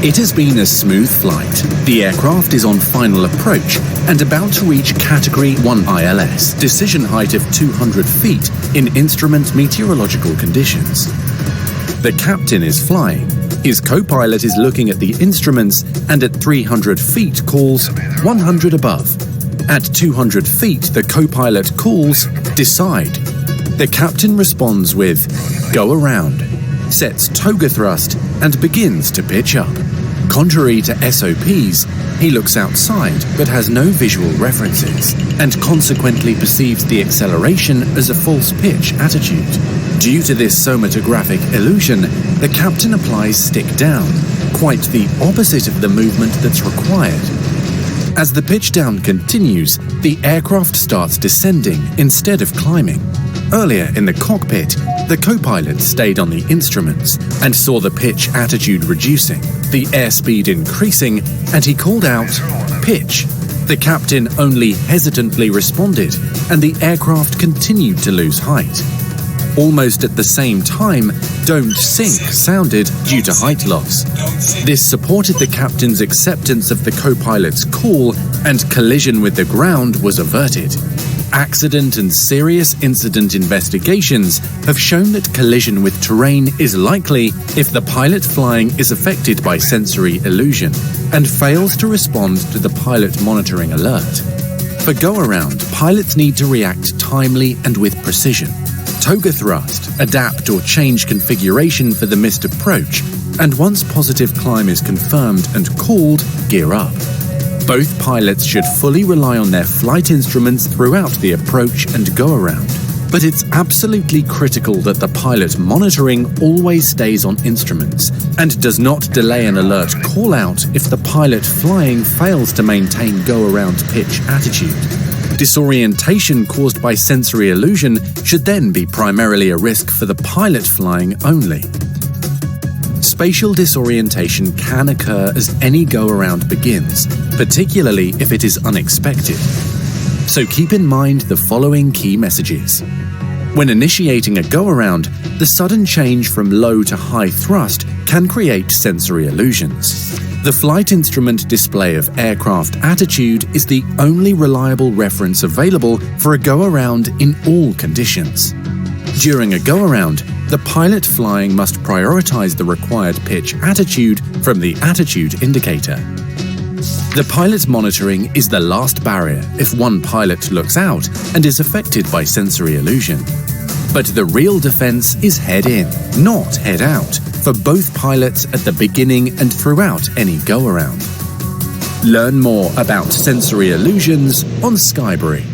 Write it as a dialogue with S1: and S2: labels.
S1: It has been a smooth flight. The aircraft is on final approach and about to reach Category 1 ILS, decision height of 200 feet in instrument meteorological conditions. The captain is flying. His co-pilot is looking at the instruments and at 300 feet calls 100 above. At 200 feet, the co-pilot calls decide. The captain responds with go around, sets toga thrust and begins to pitch up. Contrary to SOPs, he looks outside but has no visual references and consequently perceives the acceleration as a false pitch attitude. Due to this somatographic illusion, the captain applies stick down, quite the opposite of the movement that's required. As the pitch down continues, the aircraft starts descending instead of climbing. Earlier in the cockpit, the co-pilot stayed on the instruments and saw the pitch attitude reducing, the airspeed increasing, and he called out, pitch. The captain only hesitantly responded, and the aircraft continued to lose height. Almost at the same time, don't sink sounded due to height loss. This supported the captain's acceptance of the co-pilot's call, and collision with the ground was averted. Accident and serious incident investigations have shown that collision with terrain is likely if the pilot flying is affected by sensory illusion and fails to respond to the pilot monitoring alert. For go-around, pilots need to react timely and with precision. Toga thrust, adapt or change configuration for the missed approach, and once positive climb is confirmed and called, gear up. Both pilots should fully rely on their flight instruments throughout the approach and go-around. But it's absolutely critical that the pilot monitoring always stays on instruments and does not delay an alert call-out if the pilot flying fails to maintain go-around pitch attitude. Disorientation caused by sensory illusion should then be primarily a risk for the pilot flying only. Spatial disorientation can occur as any go-around begins, particularly if it is unexpected. So keep in mind the following key messages. When initiating a go-around, the sudden change from low to high thrust can create sensory illusions. The flight instrument display of aircraft attitude is the only reliable reference available for a go-around in all conditions. During a go-around, the pilot flying must prioritize the required pitch attitude from the attitude indicator. The pilot monitoring is the last barrier if one pilot looks out and is affected by sensory illusion. But the real defense is head in, not head out, for both pilots at the beginning and throughout any go-around. Learn more about sensory illusions on Skybury.